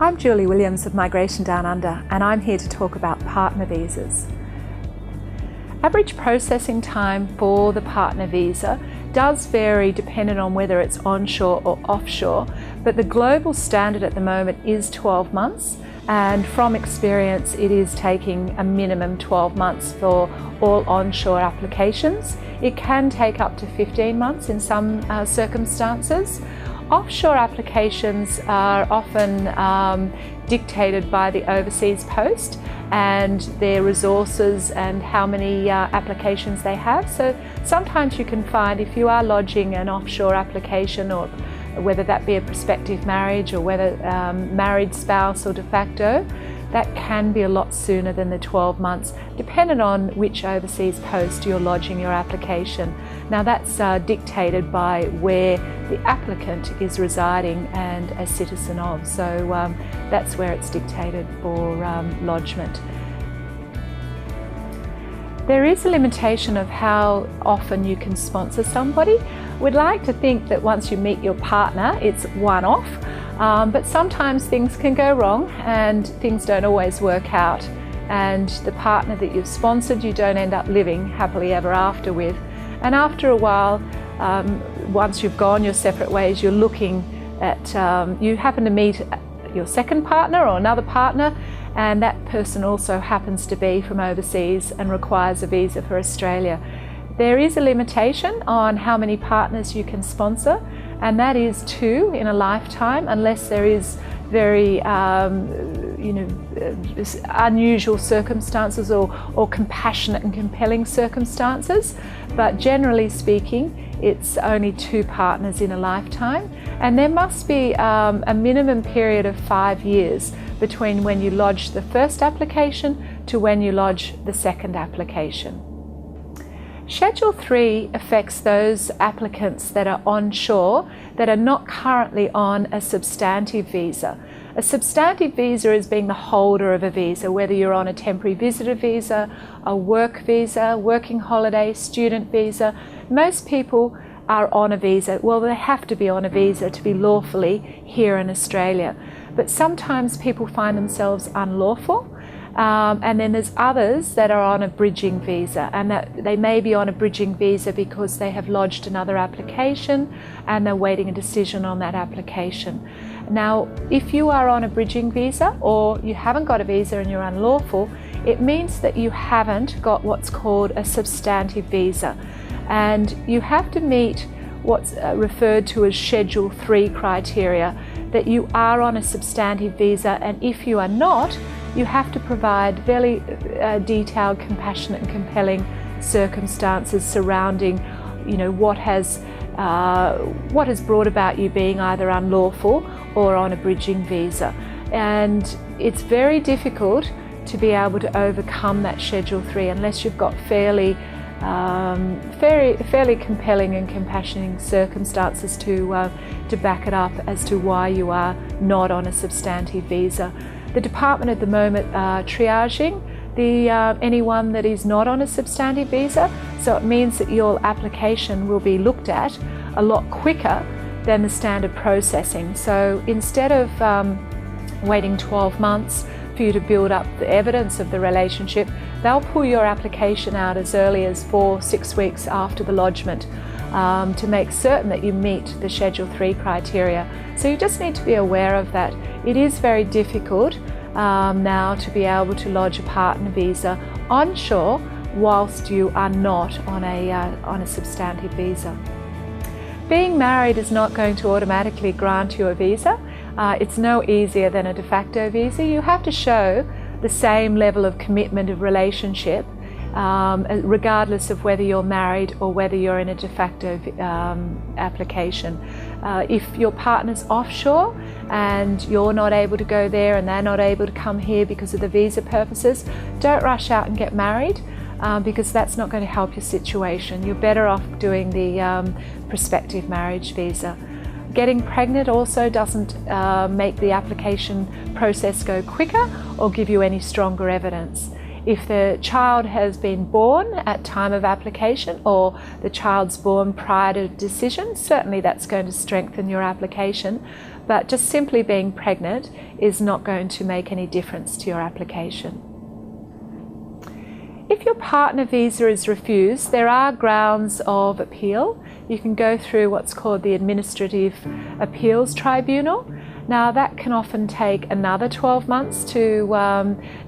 I'm Julie Williams of Migration Down Under, and I'm here to talk about partner visas. Average processing time for the partner visa does vary depending on whether it's onshore or offshore, but the global standard at the moment is 12 months, and from experience it is taking a minimum 12 months for all onshore applications. It can take up to 15 months in some circumstances. Offshore applications are often dictated by the overseas post and their resources and how many applications they have. So sometimes you can find, if you are lodging an offshore application, or whether that be a prospective marriage or whether married spouse or de facto, that can be a lot sooner than the 12 months, depending on which overseas post you're lodging your application. Now that's dictated by where the applicant is residing and a citizen of, so that's where it's dictated for lodgement. There is a limitation of how often you can sponsor somebody. We'd like to think that once you meet your partner, it's one-off, but sometimes things can go wrong and things don't always work out, and the partner that you've sponsored you don't end up living happily ever after with. And after a while, once you've gone your separate ways, you're looking at, you happen to meet your second partner or another partner, and that person also happens to be from overseas and requires a visa for Australia. There is a limitation on how many partners you can sponsor, and that is 2 in a lifetime, unless there is very unusual circumstances or compassionate and compelling circumstances. But generally speaking, it's only 2 partners in a lifetime, and there must be a minimum period of 5 years between when you lodge the first application to when you lodge the second application. Schedule 3 affects those applicants that are onshore that are not currently on a substantive visa. A substantive visa is being the holder of a visa, whether you're on a temporary visitor visa, a work visa, working holiday, student visa. Most people are on a visa. Well, they have to be on a visa to be lawfully here in Australia. But sometimes people find themselves unlawful. And then there's others that are on a bridging visa, and that they may be on a bridging visa because they have lodged another application and they're waiting a decision on that application. Now, if you are on a bridging visa or you haven't got a visa and you're unlawful, it means that you haven't got what's called a substantive visa, and you have to meet what's referred to as Schedule 3 criteria, that you are on a substantive visa, and if you are not, you have to provide very detailed, compassionate and compelling circumstances surrounding, what has brought about you being either unlawful or on a bridging visa. And it's very difficult to be able to overcome that Schedule 3 unless you've got fairly compelling and compassionate circumstances to back it up as to why you are not on a substantive visa. The department at the moment are triaging anyone that is not on a substantive visa, so it means that your application will be looked at a lot quicker than the standard processing. So instead of waiting 12 months for you to build up the evidence of the relationship, they'll pull your application out as early as 4-6 weeks after the lodgement to make certain that you meet the Schedule 3 criteria. So you just need to be aware of that. It is very difficult now to be able to lodge a partner visa onshore whilst you are not on a substantive visa. Being married is not going to automatically grant you a visa. It's no easier than a de facto visa. You have to show the same level of commitment of relationship regardless of whether you're married or whether you're in a de facto application. If your partner's offshore and you're not able to go there and they're not able to come here because of the visa purposes, don't rush out and get married, because that's not going to help your situation. You're better off doing the prospective marriage visa. Getting pregnant also doesn't make the application process go quicker or give you any stronger evidence. If the child has been born at time of application or the child's born prior to decision, certainly that's going to strengthen your application. but just simply being pregnant is not going to make any difference to your application. If your partner visa is refused, there are grounds of appeal. You can go through what's called the Administrative Appeals Tribunal. Now that can often take another 12 months to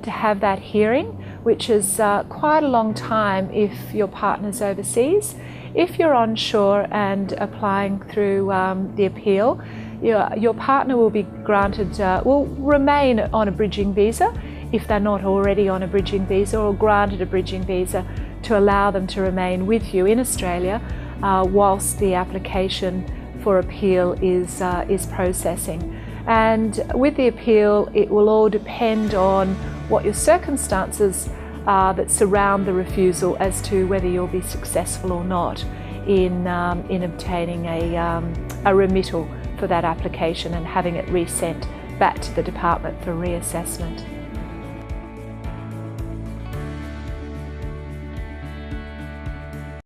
have that hearing, which is quite a long time if your partner's overseas. If you're onshore and applying through the appeal, your partner will be granted, will remain on a bridging visa if they're not already on a bridging visa, or granted a bridging visa to allow them to remain with you in Australia whilst the application for appeal is processing. And with the appeal, it will all depend on what your circumstances are that surround the refusal as to whether you'll be successful or not in obtaining a remittal for that application and having it resent back to the department for reassessment.